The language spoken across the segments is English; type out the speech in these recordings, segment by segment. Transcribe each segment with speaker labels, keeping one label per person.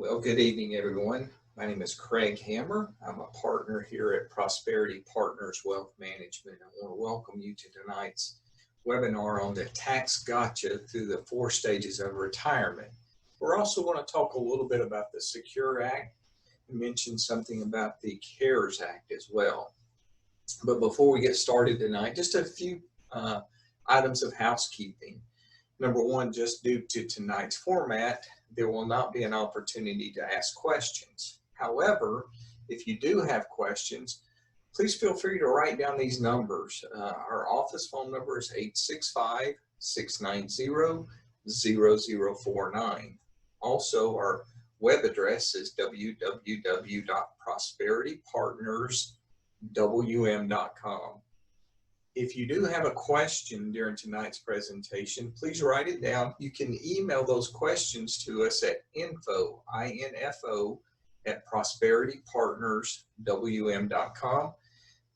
Speaker 1: Well, good evening, everyone. My name is Craig Hammer. I'm a partner here at Prosperity Partners Wealth Management. I want to welcome you to tonight's webinar on the tax gotcha through the 4 stages of retirement. We're also going to talk a little bit about the Secure Act and mention something about the CARES Act as well. But before we get started tonight, just a few items of housekeeping. Number one, just due to tonight's format, there will not be an opportunity to ask questions. However, if you do have questions, please feel free to write down these numbers. Our office phone number is 865-690-0049. Also, our web address is www.prosperitypartnerswm.com. If you do have a question during tonight's presentation, please write it down. You can email those questions to us at info, I-N-F-O, at prosperitypartnerswm.com.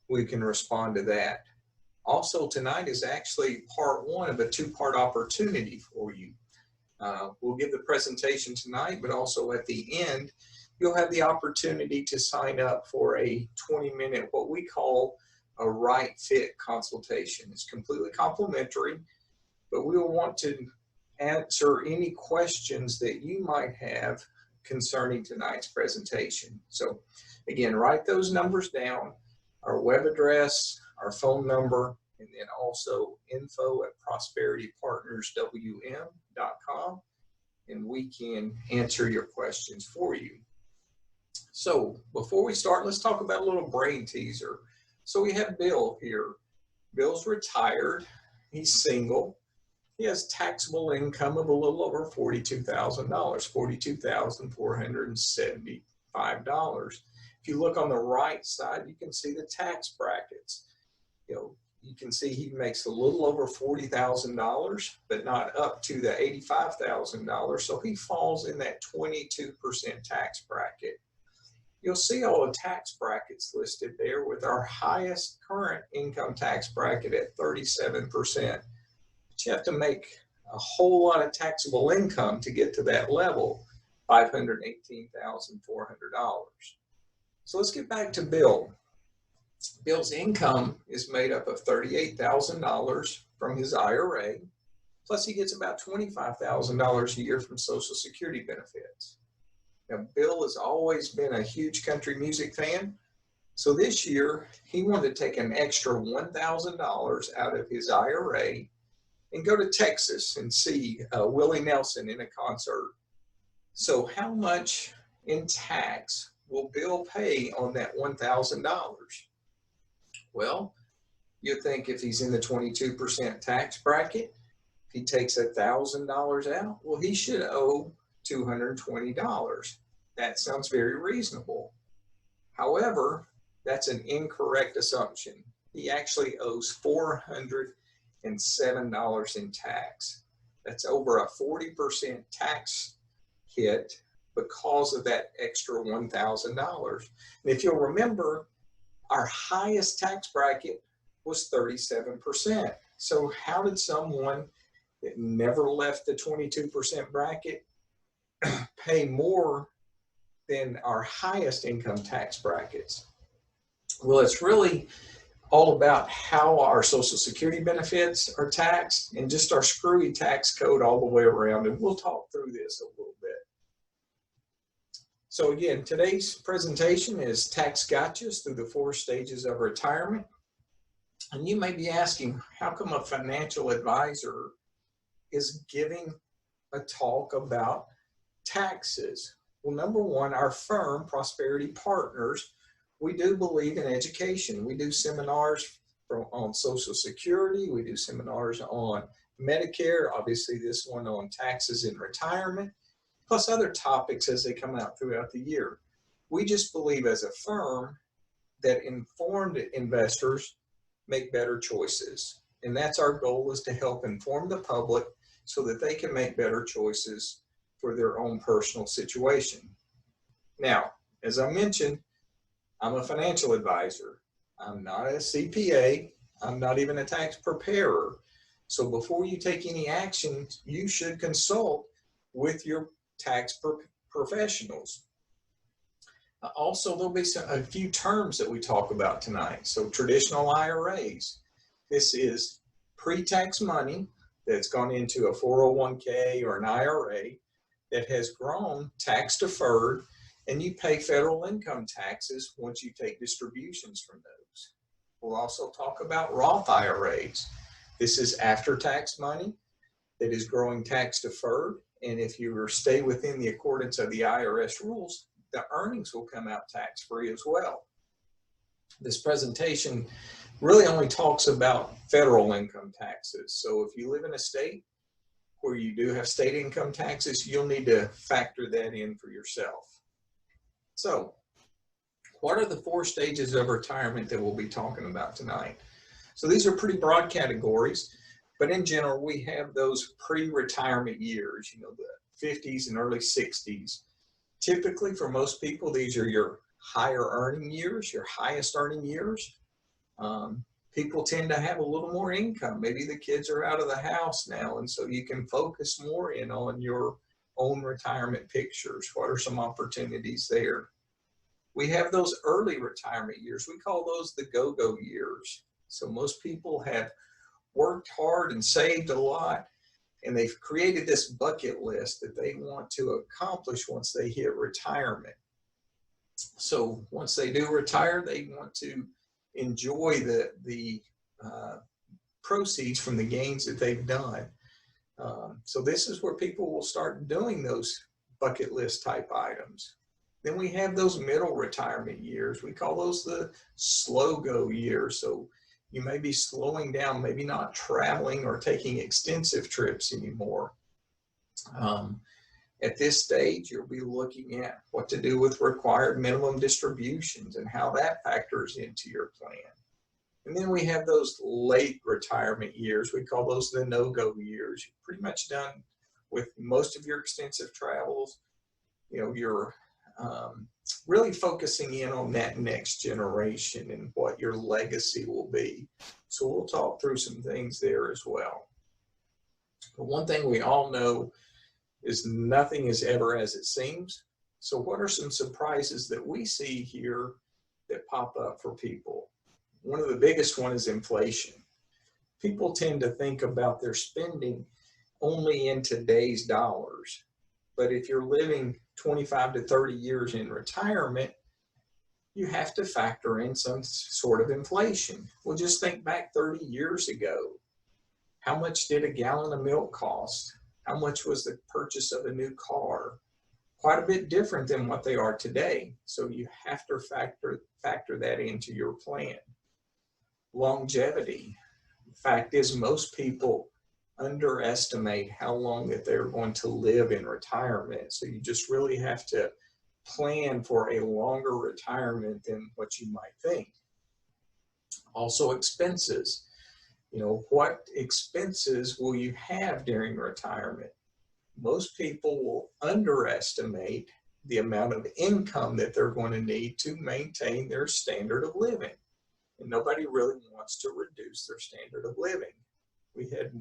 Speaker 1: We can respond to that. Also, tonight is actually part 1 of a 2-part opportunity for you. We'll give the presentation tonight, but also at the end, you'll have the opportunity to sign up for a 20-minute, what we call a right fit consultation. It's completely complimentary, but we will want to answer any questions that you might have concerning tonight's presentation. So again, write those numbers down, our web address, our phone number, and then also info@prosperitypartnerswm.com, and we can answer your questions for you. So before we start, let's talk about a little brain teaser. So we have Bill here. Bill's retired. He's single. He has taxable income of a little over $42,000, $42,475. If you look on the right side, you can see the tax brackets. You can see he makes a little over $40,000, but not up to the $85,000. So he falls in that 22% tax bracket. You'll see all the tax brackets listed there, with our highest current income tax bracket at 37%. But you have to make a whole lot of taxable income to get to that level, $518,400. So let's get back to Bill. Bill's income is made up of $38,000 from his IRA, plus he gets about $25,000 a year from Social Security benefits. Now, Bill has always been a huge country music fan, so this year he wanted to take an extra $1,000 out of his IRA and go to Texas and see Willie Nelson in a concert. So how much in tax will Bill pay on that $1,000? Well, you think if he's in the 22% tax bracket, if he takes $1,000 out, well, he should owe $220. That sounds very reasonable. However, that's an incorrect assumption. He actually owes $407 in tax. That's over a 40% tax hit because of that extra $1,000. And if you'll remember, our highest tax bracket was 37%. So how did someone that never left the 22% bracket pay more than our highest income tax brackets? Well, it's really all about how our Social Security benefits are taxed and just our screwy tax code all the way around. And we'll talk through this a little bit. So again, today's presentation is tax gotchas through the 4 stages of retirement. And you may be asking, how come a financial advisor is giving a talk about taxes? Well, number one, our firm, Prosperity Partners, we do believe in education. We do seminars on Social Security. We do seminars on Medicare, obviously this one on taxes in retirement, plus other topics as they come out throughout the year. We just believe as a firm that informed investors make better choices. And that's our goal, is to help inform the public so that they can make better choices for their own personal situation. Now, as I mentioned, I'm a financial advisor. I'm not a CPA. I'm not even a tax preparer. So before you take any action, you should consult with your tax professionals. Also, there'll be a few terms that we talk about tonight. So traditional IRAs. This is pre-tax money that's gone into a 401k or an IRA that has grown tax deferred, and you pay federal income taxes once you take distributions from those. We'll also talk about Roth IRAs. This is after-tax money that is growing tax deferred, and if you stay within the accordance of the IRS rules, the earnings will come out tax-free as well. This presentation really only talks about federal income taxes. So if you live in a state where you do have state income taxes, you'll need to factor that in for yourself. So what are the 4 stages of retirement that we'll be talking about tonight? So these are pretty broad categories, but in general, we have those pre-retirement years, you know, the 50s and early 60s. Typically, for most people, these are your higher earning years, your highest earning years. People tend to have a little more income. Maybe the kids are out of the house now, and so you can focus more in on your own retirement pictures. What are some opportunities there? We have those early retirement years. We call those the go-go years. So most people have worked hard and saved a lot, and they've created this bucket list that they want to accomplish once they hit retirement. So once they do retire, they want to enjoy the proceeds from the gains that they've done. So this is where people will start doing those bucket list type items. Then we have those middle retirement years. We call those the slow go years. So you may be slowing down, maybe not traveling or taking extensive trips anymore. At this stage, you'll be looking at what to do with required minimum distributions and how that factors into your plan. And then we have those late retirement years. We call those the no-go years. You're pretty much done with most of your extensive travels. You know, you're really focusing in on that next generation and what your legacy will be. So we'll talk through some things there as well. But one thing we all know is nothing is ever as it seems. So what are some surprises that we see here that pop up for people? One of the biggest one is inflation. People tend to think about their spending only in today's dollars. But if you're living 25 to 30 years in retirement, you have to factor in some sort of inflation. Well, just think back 30 years ago. How much did a gallon of milk cost? How much was the purchase of a new car? Quite a bit different than what they are today. So you have to factor that into your plan. Longevity. The fact is, most people underestimate how long that they're going to live in retirement. So you just really have to plan for a longer retirement than what you might think. Also, expenses. You know, what expenses will you have during retirement? Most people will underestimate the amount of income that they're going to need to maintain their standard of living. And nobody really wants to reduce their standard of living. We had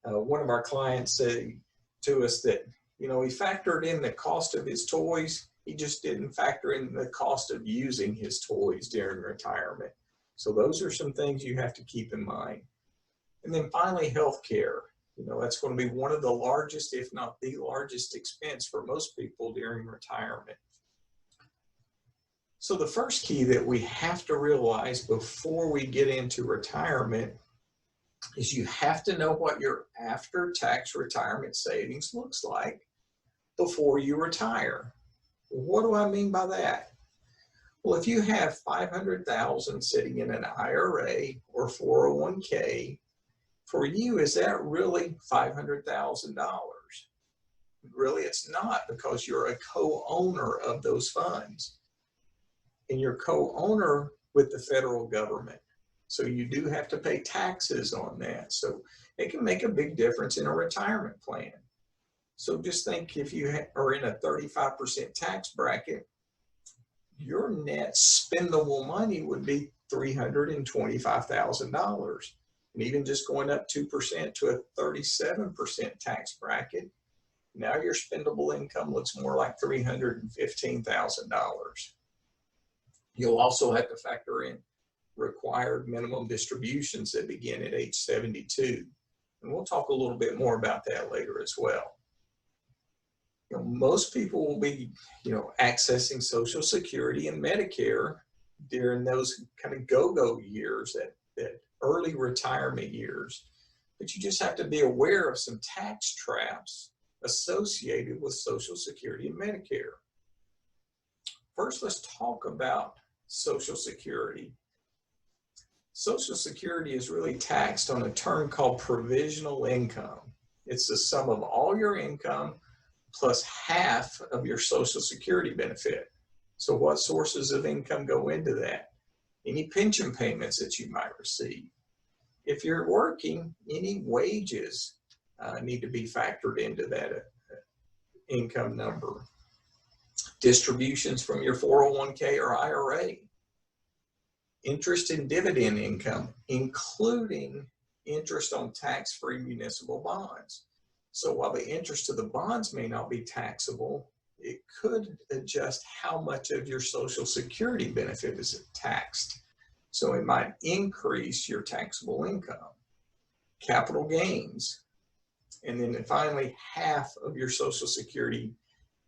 Speaker 1: one of our clients say to us that, you know, he factored in the cost of his toys. He just didn't factor in the cost of using his toys during retirement. So those are some things you have to keep in mind. And then finally, healthcare. You know, that's going to be one of the largest, if not the largest expense for most people during retirement. So the first key that we have to realize before we get into retirement is you have to know what your after-tax retirement savings looks like before you retire. What do I mean by that? Well, if you have $500,000 sitting in an IRA or 401k, for you, is that really $500,000? Really, it's not, because you're a co-owner of those funds. And you're co-owner with the federal government. So you do have to pay taxes on that. So it can make a big difference in a retirement plan. So just think, if you are in a 35% tax bracket, your net spendable money would be $325,000. And even just going up 2% to a 37% tax bracket, Now your spendable income looks more like $315,000. You'll also have to factor in required minimum distributions that begin at age 72. And we'll talk a little bit more about that later as well. Most people will be, accessing Social Security and Medicare during those kind of go-go years, that early retirement years. But you just have to be aware of some tax traps associated with Social Security and Medicare. First, let's talk about Social Security. Social Security is really taxed on a term called provisional income. It's the sum of all your income plus half of your Social Security benefit. So what sources of income go into that? Any pension payments that you might receive. If you're working, any wages need to be factored into that income number. Distributions from your 401k or IRA. Interest and dividend income, including interest on tax-free municipal bonds. So while the interest of the bonds may not be taxable, it could adjust how much of your Social Security benefit is taxed. So it might increase your taxable income. Capital gains, and then finally half of your Social Security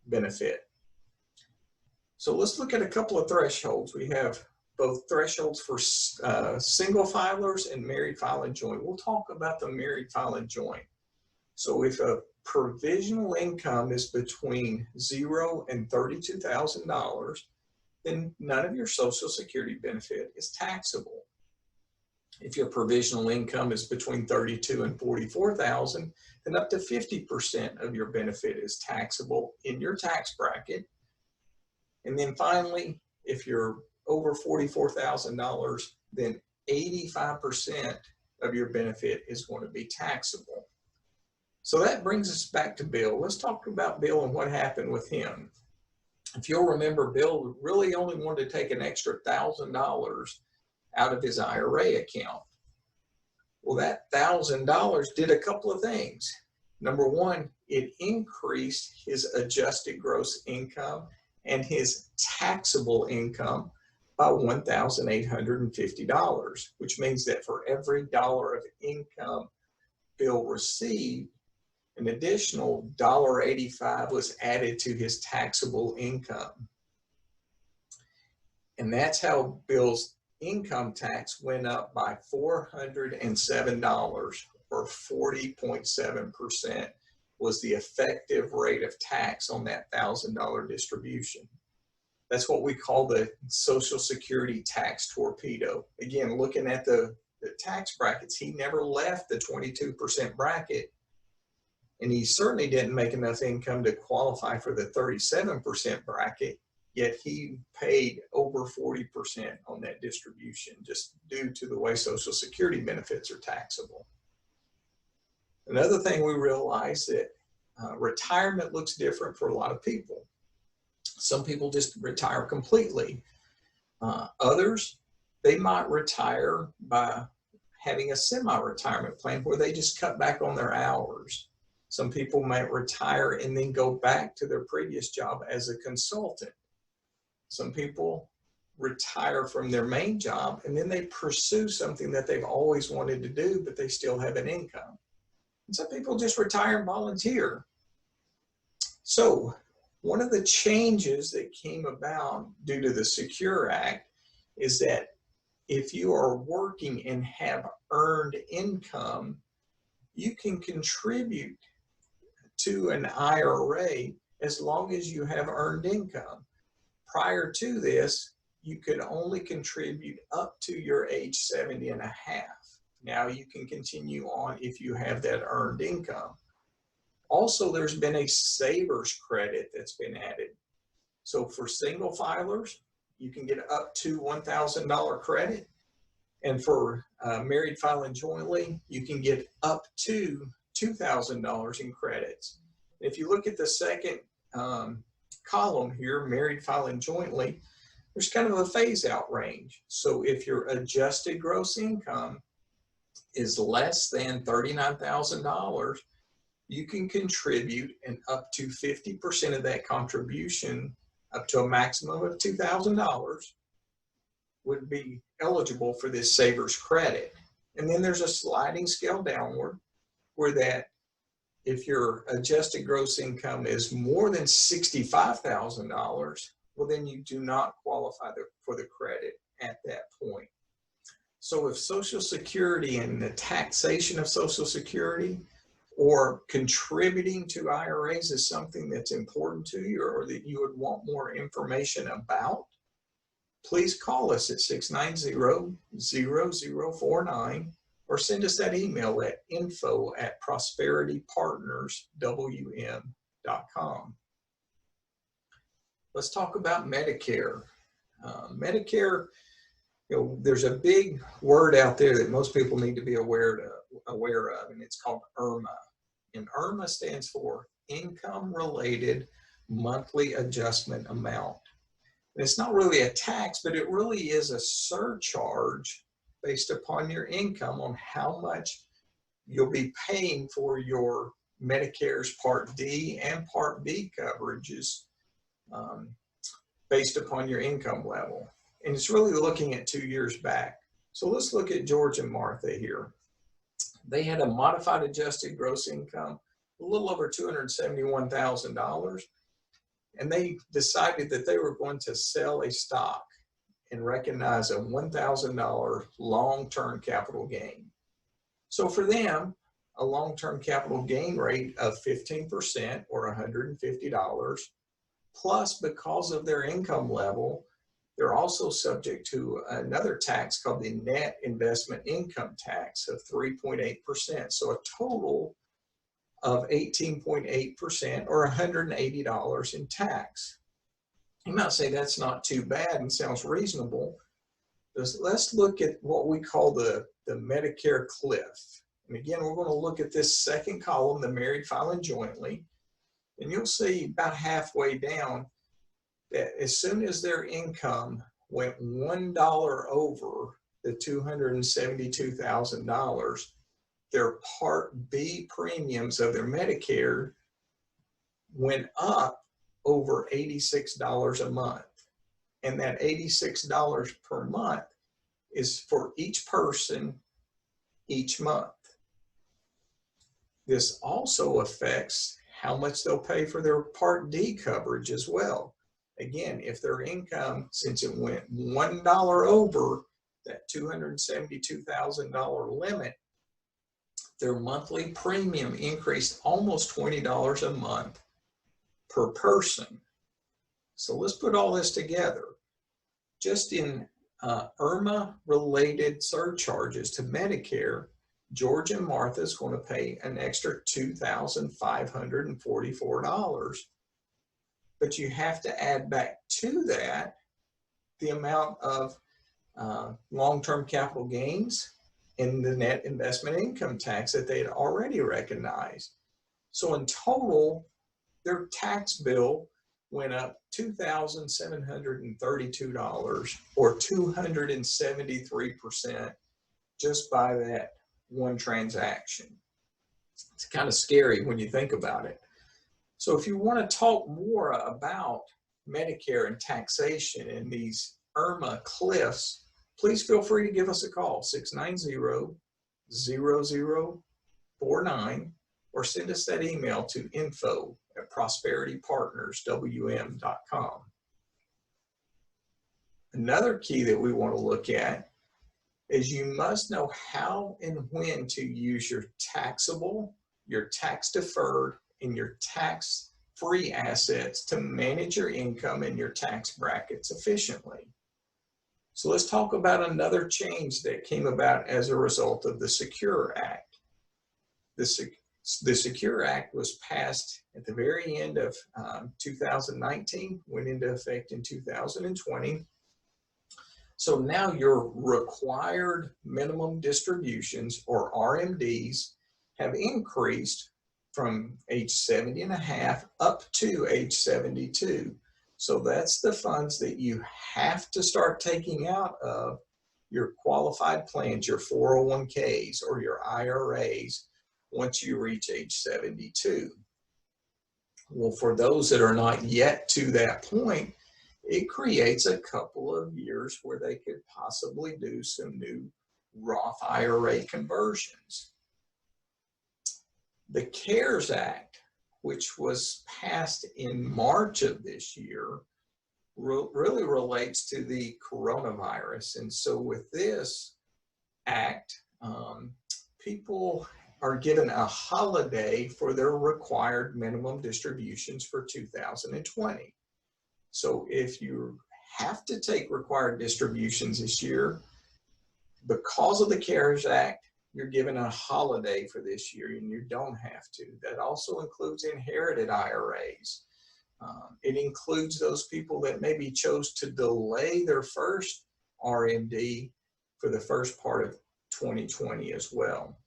Speaker 1: benefit. So let's look at a couple of thresholds. We have both thresholds for single filers and married filing joint. We'll talk about the married filing joint. So if a provisional income is between $0 and $32,000, then none of your Social Security benefit is taxable. If your provisional income is between $32,000 and $44,000, then up to 50% of your benefit is taxable in your tax bracket. And then finally, if you're over $44,000, then 85% of your benefit is going to be taxable. So that brings us back to Bill. Let's talk about Bill and what happened with him. If you'll remember, Bill really only wanted to take an extra $1,000 out of his IRA account. Well, that $1,000 did a couple of things. Number one, it increased his adjusted gross income and his taxable income by $1,850, which means that for every dollar of income Bill received, an additional $1.85 was added to his taxable income. And that's how Bill's income tax went up by $407, or 40.7% was the effective rate of tax on that $1,000 distribution. That's what we call the Social Security tax torpedo. Again, looking at the tax brackets, he never left the 22% bracket, and he certainly didn't make enough income to qualify for the 37% bracket, yet he paid over 40% on that distribution just due to the way Social Security benefits are taxable. Another thing we realized that retirement looks different for a lot of people. Some people just retire completely. Others, they might retire by having a semi-retirement plan where they just cut back on their hours. Some people might retire and then go back to their previous job as a consultant. Some people retire from their main job and then they pursue something that they've always wanted to do, but they still have an income. And some people just retire and volunteer. So one of the changes that came about due to the Secure Act is that if you are working and have earned income, you can contribute to an IRA as long as you have earned income. Prior to this, you could only contribute up to your age 70 and a half. Now you can continue on if you have that earned income. Also, there's been a savers credit that's been added. So for single filers, you can get up to $1,000 credit. And for married filing jointly, you can get up to $2,000 in credits. If you look at the second column here, married filing jointly, there's kind of a phase out range. So if your adjusted gross income is less than $39,000, you can contribute, and up to 50% of that contribution, up to a maximum of $2,000, would be eligible for this saver's credit. And then there's a sliding scale downward where that if your adjusted gross income is more than $65,000, well, then you do not qualify for the credit at that point. So if Social Security and the taxation of Social Security or contributing to IRAs is something that's important to you, or that you would want more information about, please call us at 690-0049 or send us that email at info@prosperitypartnerswm.com. Let's talk about Medicare. Medicare, there's a big word out there that most people need to be aware of, and it's called IRMA. And IRMA stands for Income-Related Monthly Adjustment Amount. And it's not really a tax, but it really is a surcharge based upon your income on how much you'll be paying for your Medicare's Part D and Part B coverages based upon your income level. And it's really looking at 2 years back. So let's look at George and Martha here. They had a modified adjusted gross income, a little over $271,000. And they decided that they were going to sell a stock and recognize a $1,000 long-term capital gain. So for them, a long-term capital gain rate of 15% or $150, plus because of their income level, they're also subject to another tax called the net investment income tax of 3.8%. So a total of 18.8% or $180 in tax. You might say that's not too bad and sounds reasonable. Let's look at what we call the Medicare Cliff. And again, we're going to look at this second column, the married filing jointly, and you'll see about halfway down that as soon as their income went $1 over the $272,000, their Part B premiums of their Medicare went up over $86 a month. And that $86 per month is for each person each month. This also affects how much they'll pay for their Part D coverage as well. Again, if their income, since it went $1 over that $272,000 limit, their monthly premium increased almost $20 a month per person. So let's put all this together. Just in IRMA-related surcharges to Medicare, George and Martha is going to pay an extra $2,544. But you have to add back to that the amount of long-term capital gains and the net investment income tax that they had already recognized. So in total, their tax bill went up $2,732 or 273% just by that one transaction. It's kind of scary when you think about it. So if you want to talk more about Medicare and taxation and these IRMA cliffs, please feel free to give us a call, 690-0049, or send us that email to info@prosperitypartnerswm.com. Another key that we want to look at is you must know how and when to use your taxable, your tax deferred, and your tax-free assets to manage your income and your tax brackets efficiently. So let's talk about another change that came about as a result of the Secure Act. The Secure Act was passed at the very end of 2019, went into effect in 2020. So now your required minimum distributions, or RMDs, have increased from age 70 and a half up to age 72. So that's the funds that you have to start taking out of your qualified plans, your 401ks or your IRAs, once you reach age 72. Well, for those that are not yet to that point, it creates a couple of years where they could possibly do some new Roth IRA conversions. The CARES Act, which was passed in March of this year, really relates to the coronavirus. And so with this act, people are given a holiday for their required minimum distributions for 2020. So if you have to take required distributions this year, because of the CARES Act, you're given a holiday for this year and you don't have to. That also includes inherited IRAs. It includes those people that maybe chose to delay their first RMD for the first part of 2020 as well.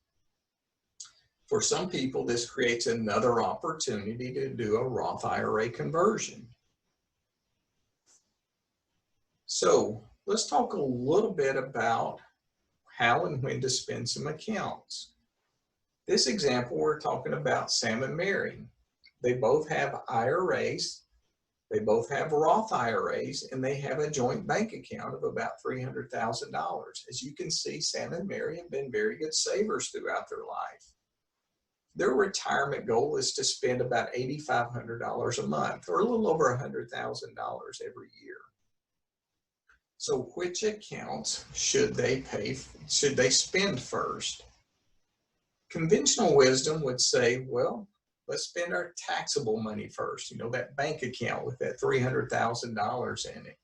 Speaker 1: For some people, this creates another opportunity to do a Roth IRA conversion. So let's talk a little bit about how and when to spend some accounts. This example, we're talking about Sam and Mary. They both have IRAs, they both have Roth IRAs, and they have a joint bank account of about $300,000. As you can see, Sam and Mary have been very good savers throughout their life. Their retirement goal is to spend about $8,500 a month, or a little over $100,000 every year. So which accounts should they spend first? Conventional wisdom would say, well, let's spend our taxable money first, that bank account with that $300,000 in it.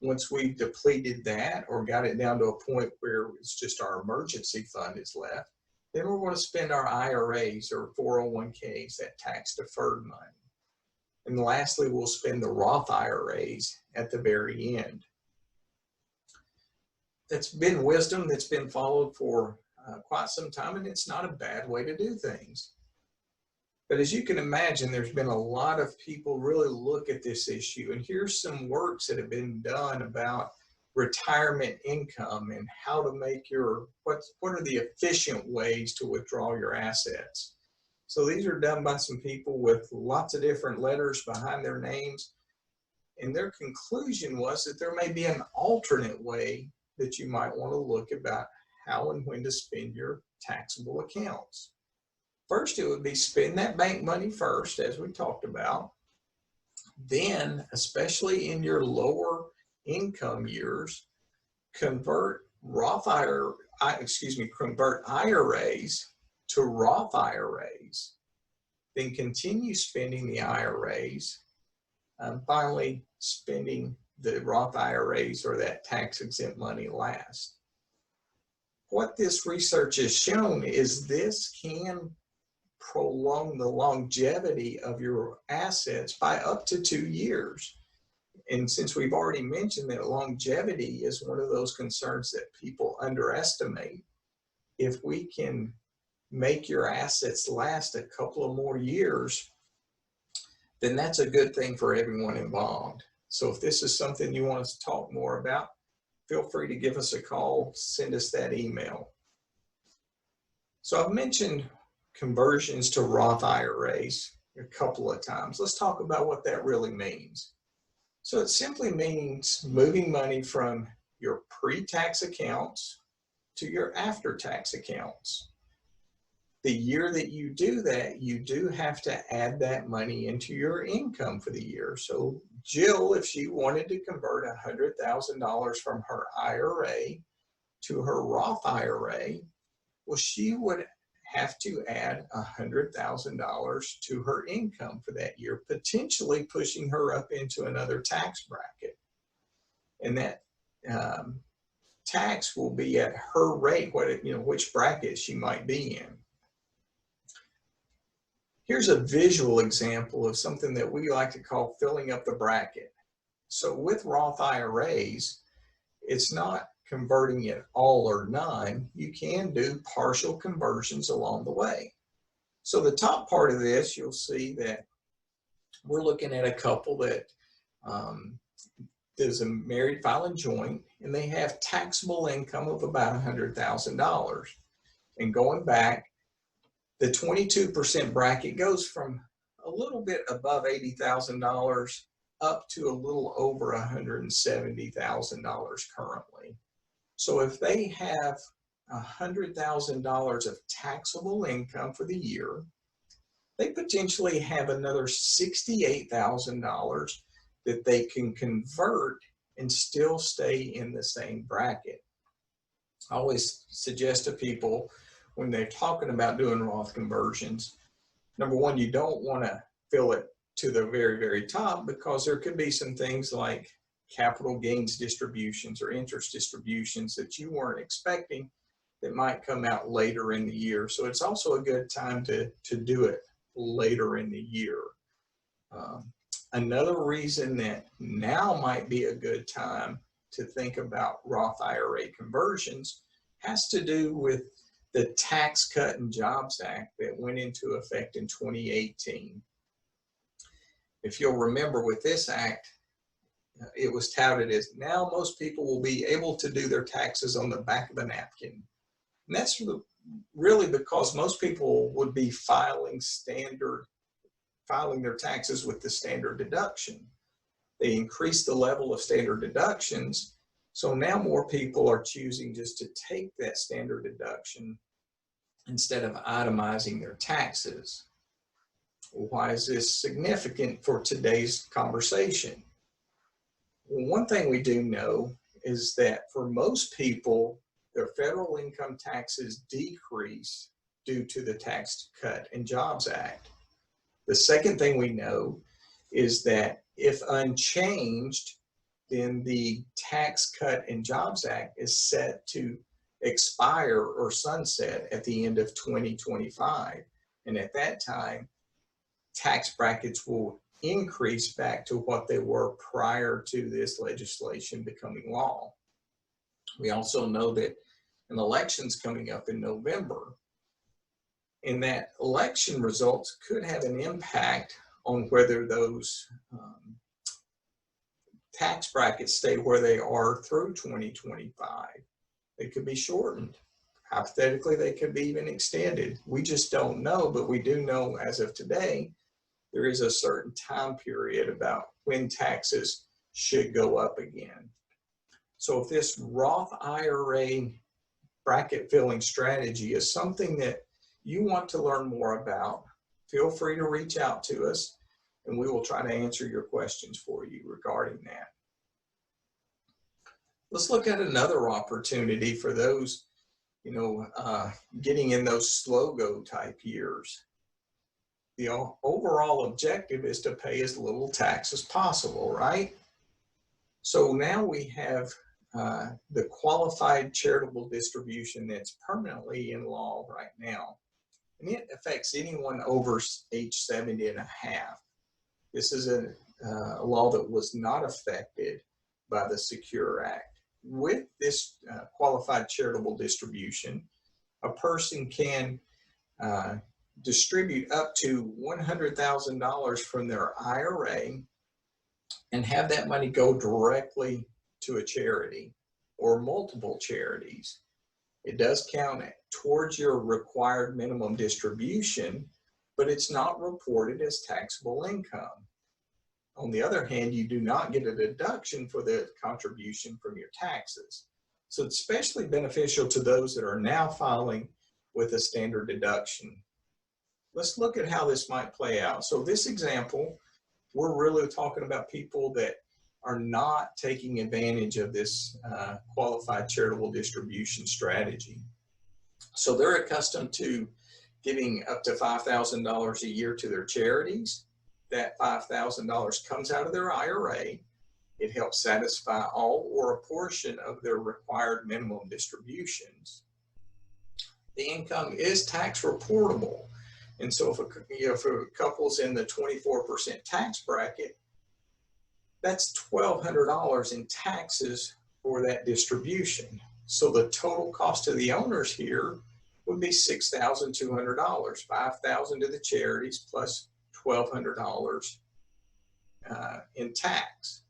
Speaker 1: Once we've depleted that or got it down to a point where it's just our emergency fund is left, then we're going to spend our IRAs or 401ks, that tax deferred money. And lastly, we'll spend the Roth IRAs at the very end. That's been wisdom that's been followed for quite some time, and it's not a bad way to do things. But as you can imagine, there's been a lot of people really look at this issue, and here's some works that have been done about retirement income and how to make what are the efficient ways to withdraw your assets. So these are done by some people with lots of different letters behind their names, and their conclusion was that there may be an alternate way that you might want to look about how and when to spend your taxable accounts. First, it would be spend that bank money first, as we talked about. Then, especially in your lower income years, convert convert IRAs to Roth IRAs. Then continue spending the IRAs, and finally spending the Roth IRAs or that tax-exempt money last. What this research has shown is this can prolong the longevity of your assets by up to 2 years. And since we've already mentioned that longevity is one of those concerns that people underestimate, if we can make your assets last a couple of more years, then that's a good thing for everyone involved. So if this is something you want us to talk more about, feel free to give us a call, send us that email. So I've mentioned conversions to Roth IRAs a couple of times. Let's talk about what that really means. So it simply means moving money from your pre-tax accounts to your after-tax accounts. The year that you do that, you do have to add that money into your income for the year. So Jill, if she wanted to convert $100,000 from her IRA to her Roth IRA, well, she would have to add $100,000 to her income for that year, potentially pushing her up into another tax bracket. And that tax will be at her rate, which bracket she might be in. Here's a visual example of something that we like to call filling up the bracket. So with Roth IRAs, it's not converting it all or none. You can do partial conversions along the way. So the top part of this, you'll see that we're looking at a couple that is a married filing joint, and they have taxable income of about $100,000. And going back, The 22% bracket goes from a little bit above $80,000 up to a little over $170,000 currently. So if they have $100,000 of taxable income for the year, they potentially have another $68,000 that they can convert and still stay in the same bracket. I always suggest to people when they're talking about doing Roth conversions, number one, you don't want to fill it to the very, very top, because there could be some things like capital gains distributions or interest distributions that you weren't expecting that might come out later in the year. So it's also a good time to do it later in the year. Another reason that now might be a good time to think about Roth IRA conversions has to do with the Tax Cut and Jobs Act that went into effect in 2018. If you'll remember, with this act, it was touted as now most people will be able to do their taxes on the back of a napkin. And that's really because most people would be filing their taxes with the standard deduction. They increased the level of standard deductions, so now more people are choosing just to take that standard deduction instead of itemizing their taxes. Why is this significant for today's conversation? Well, one thing we do know is that for most people, their federal income taxes decrease due to the Tax Cut and Jobs Act. The second thing we know is that if unchanged, then the Tax Cut and Jobs Act is set to expire or sunset at the end of 2025. And at that time, tax brackets will increase back to what they were prior to this legislation becoming law. We also know that an election's coming up in November, and that election results could have an impact on whether those tax brackets stay where they are through 2025. They could be shortened. Hypothetically, they could be even extended. We just don't know, but we do know as of today, there is a certain time period about when taxes should go up again. So if this Roth IRA bracket filling strategy is something that you want to learn more about, feel free to reach out to us and we will try to answer your questions for you regarding that. Let's look at another opportunity for those, getting in those slow go type years. The overall objective is to pay as little tax as possible, right? So now we have the qualified charitable distribution that's permanently in law right now. And it affects anyone over age 70 and a half. This is a law that was not affected by the Secure Act. With this qualified charitable distribution, a person can distribute up to $100,000 from their IRA and have that money go directly to a charity or multiple charities. It does count towards your required minimum distribution, but it's not reported as taxable income. On the other hand, you do not get a deduction for the contribution from your taxes. So it's especially beneficial to those that are now filing with a standard deduction. Let's look at how this might play out. So this example, we're really talking about people that are not taking advantage of this qualified charitable distribution strategy. So they're accustomed to giving up to $5,000 a year to their charities. That $5,000 comes out of their IRA. It helps satisfy all or a portion of their required minimum distributions. The income is tax reportable. And so if a couple's in the 24% tax bracket, that's $1,200 in taxes for that distribution. So the total cost to the owners here would be $6,200, $5,000 to the charities plus $1,200 in tax.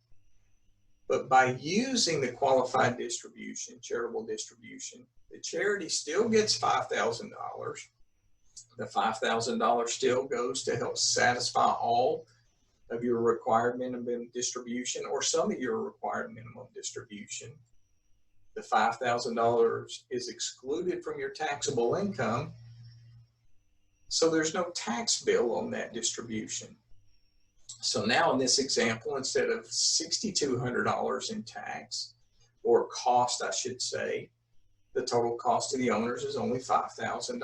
Speaker 1: But by using the qualified distribution, charitable distribution, the charity still gets $5,000, The $5,000 still goes to help satisfy all of your required minimum distribution or some of your required minimum distribution. The $5,000 is excluded from your taxable income, so there's no tax bill on that distribution. So now in this example, instead of $6,200 in tax, or cost, I should say, the total cost to the owners is only $5,000.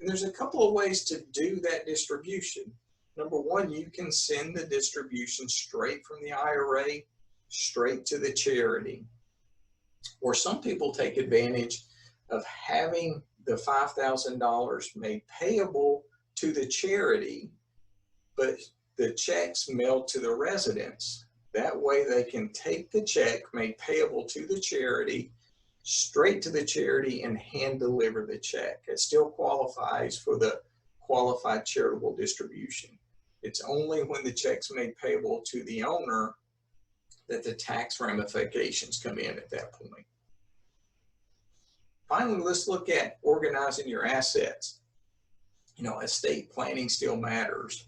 Speaker 1: And there's a couple of ways to do that distribution. Number one, you can send the distribution straight from the IRA straight to the charity. Or some people take advantage of having the $5,000 made payable to the charity, but the checks mailed to the residents. That way they can take the check made payable to the charity straight to the charity and hand deliver the check. It still qualifies for the qualified charitable distribution. It's only when the check's made payable to the owner that the tax ramifications come in at that point. Finally, let's look at organizing your assets. You know, estate planning still matters.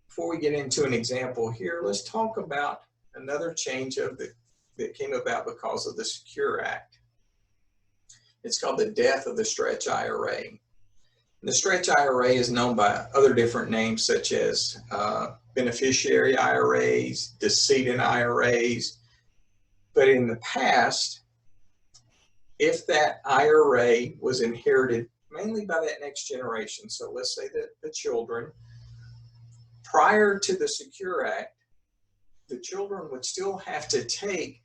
Speaker 1: Before we get into an example here, let's talk about another change that came about because of the Secure Act. It's called the death of the Stretch IRA. And the Stretch IRA is known by other different names such as beneficiary IRAs, decedent IRAs. But in the past, if that IRA was inherited mainly by that next generation, so let's say that the children, prior to the Secure Act, the children would still have to take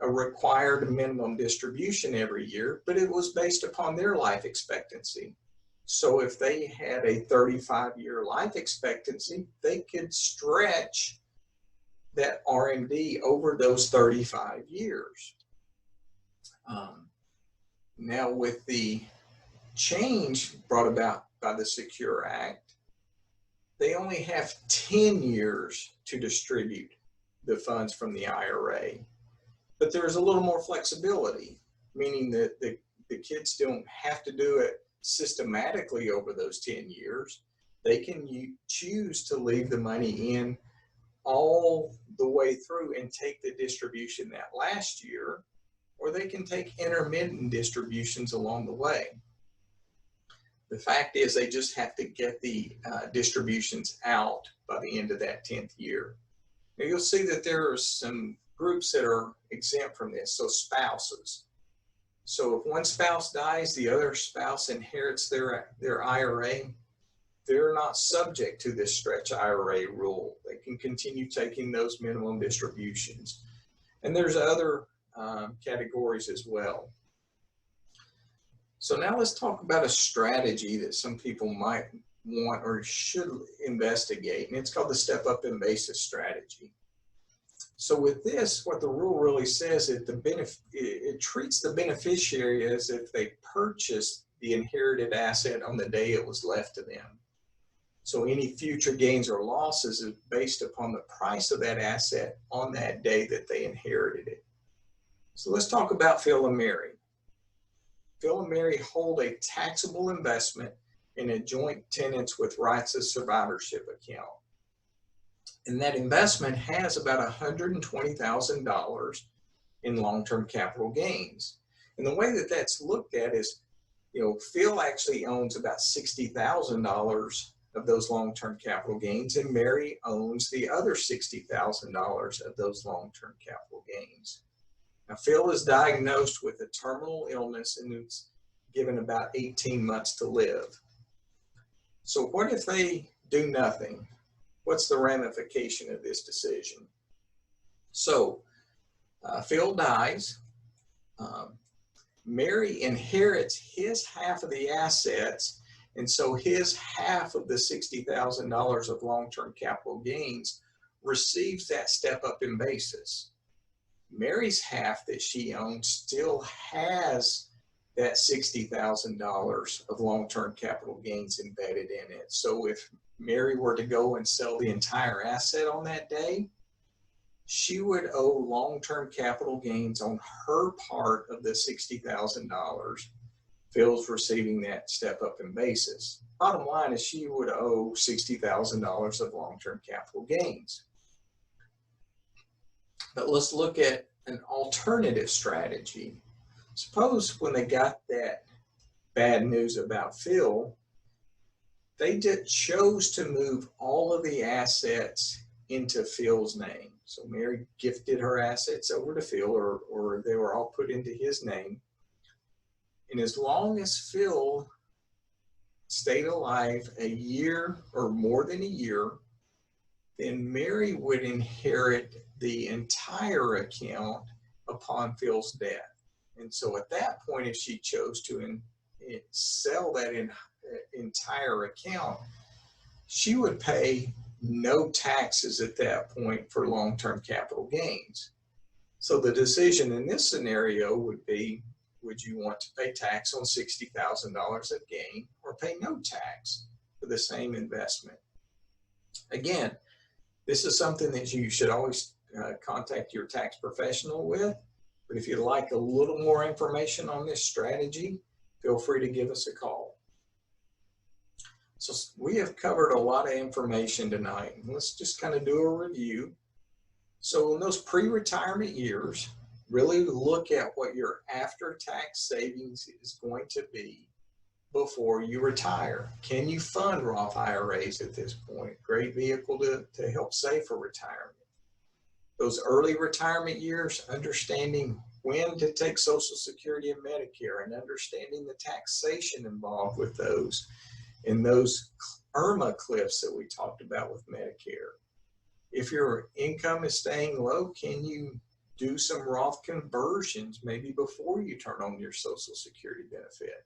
Speaker 1: a required minimum distribution every year, but it was based upon their life expectancy. So if they had a 35-year life expectancy, they could stretch that RMD over those 35 years. Now with the change brought about by the Secure Act, they only have 10 years to distribute the funds from the IRA. But there's a little more flexibility, meaning that the kids don't have to do it systematically over those 10 years. They can choose to leave the money in all the way through and take the distribution that last year, or they can take intermittent distributions along the way. The fact is they just have to get the distributions out by the end of that 10th year. Now you'll see that there are some groups that are exempt from this, so spouses. So if one spouse dies, the other spouse inherits their IRA, they're not subject to this Stretch IRA rule. They can continue taking those minimum distributions. And there's other categories as well. So now let's talk about a strategy that some people might want or should investigate, and it's called the step up in basis strategy. So with this, what the rule really says is it treats the beneficiary as if they purchased the inherited asset on the day it was left to them. So any future gains or losses is based upon the price of that asset on that day that they inherited it. So let's talk about Phil and Mary. Phil and Mary hold a taxable investment in a joint tenants with rights of survivorship account. And that investment has about $120,000 in long-term capital gains. And the way that that's looked at is, you know, Phil actually owns about $60,000 of those long-term capital gains, and Mary owns the other $60,000 of those long-term capital gains. Now, Phil is diagnosed with a terminal illness and is given about 18 months to live. So what if they do nothing? What's the ramification of this decision? So Phil dies. Mary inherits his half of the assets, and so his half of the $60,000 of long-term capital gains receives that step up in basis. Mary's half that she owns still has that $60,000 of long-term capital gains embedded in it. So if Mary were to go and sell the entire asset on that day, she would owe long-term capital gains on her part of the $60,000 Phil's receiving that step up in basis. Bottom line is she would owe $60,000 of long-term capital gains. But let's look at an alternative strategy. Suppose when they got that bad news about Phil, they chose to move all of the assets into Phil's name. So Mary gifted her assets over to Phil, or they were all put into his name. And as long as Phil stayed alive a year or more than a year, then Mary would inherit the entire account upon Phil's death. And so at that point, if she chose to sell that entire account, she would pay no taxes at that point for long-term capital gains. So the decision in this scenario would be, would you want to pay tax on $60,000 of gain or pay no tax for the same investment? Again, this is something that you should always contact your tax professional with. But if you'd like a little more information on this strategy, feel free to give us a call. So we have covered a lot of information tonight. Let's just kind of do a review. So in those pre-retirement years, really look at what your after-tax savings is going to be before you retire. Can you fund Roth IRAs at this point? Great vehicle to help save for retirement. Those early retirement years, understanding when to take Social Security and Medicare and understanding the taxation involved with those and those IRMA cliffs that we talked about with Medicare. If your income is staying low, can you do some Roth conversions maybe before you turn on your Social Security benefit?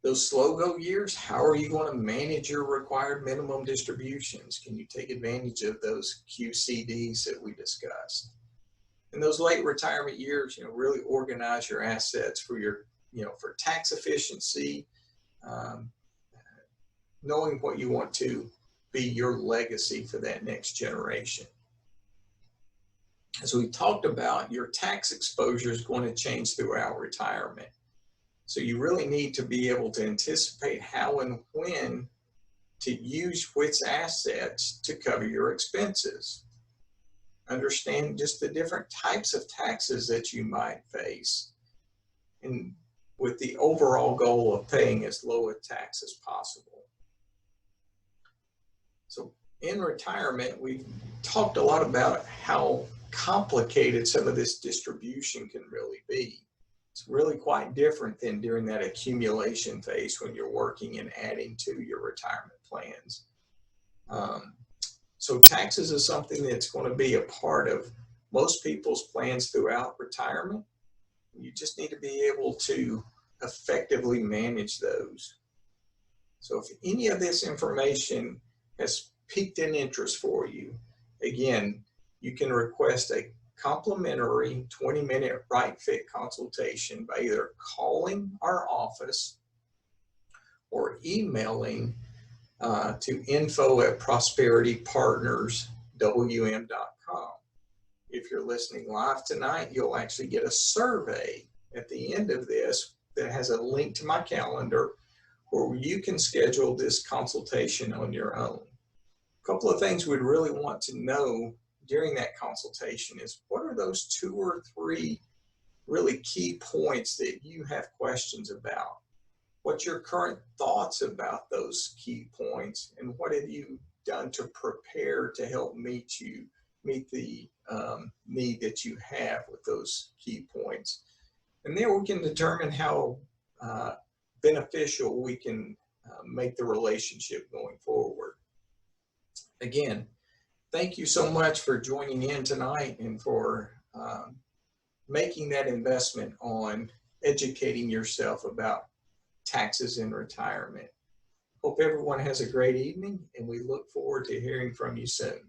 Speaker 1: Those slow go years, how are you going to manage your required minimum distributions? Can you take advantage of those QCDs that we discussed? In those late retirement years, really organize your assets for your, for tax efficiency, knowing what you want to be your legacy for that next generation. As we talked about, your tax exposure is going to change throughout retirement. So you really need to be able to anticipate how and when to use which assets to cover your expenses. Understand just the different types of taxes that you might face, and with the overall goal of paying as low a tax as possible. So in retirement, we've talked a lot about how complicated some of this distribution can really be. It's really quite different than during that accumulation phase when you're working and adding to your retirement plans. So taxes is something that's going to be a part of most people's plans throughout retirement. You just need to be able to effectively manage those. So if any of this information has piqued an interest for you, again, you can request a complimentary 20-minute right fit consultation by either calling our office or emailing to info@prosperitypartnerswm.com. If you're listening live tonight, you'll actually get a survey at the end of this that has a link to my calendar where you can schedule this consultation on your own. A couple of things we'd really want to know during that consultation is, what are those 2 or 3 really key points that you have questions about? What's your current thoughts about those key points, and what have you done to prepare to help meet the need that you have with those key points? And then we can determine how beneficial we can make the relationship going forward. Again, thank you so much for joining in tonight and for making that investment on educating yourself about taxes in retirement. Hope everyone has a great evening, and we look forward to hearing from you soon.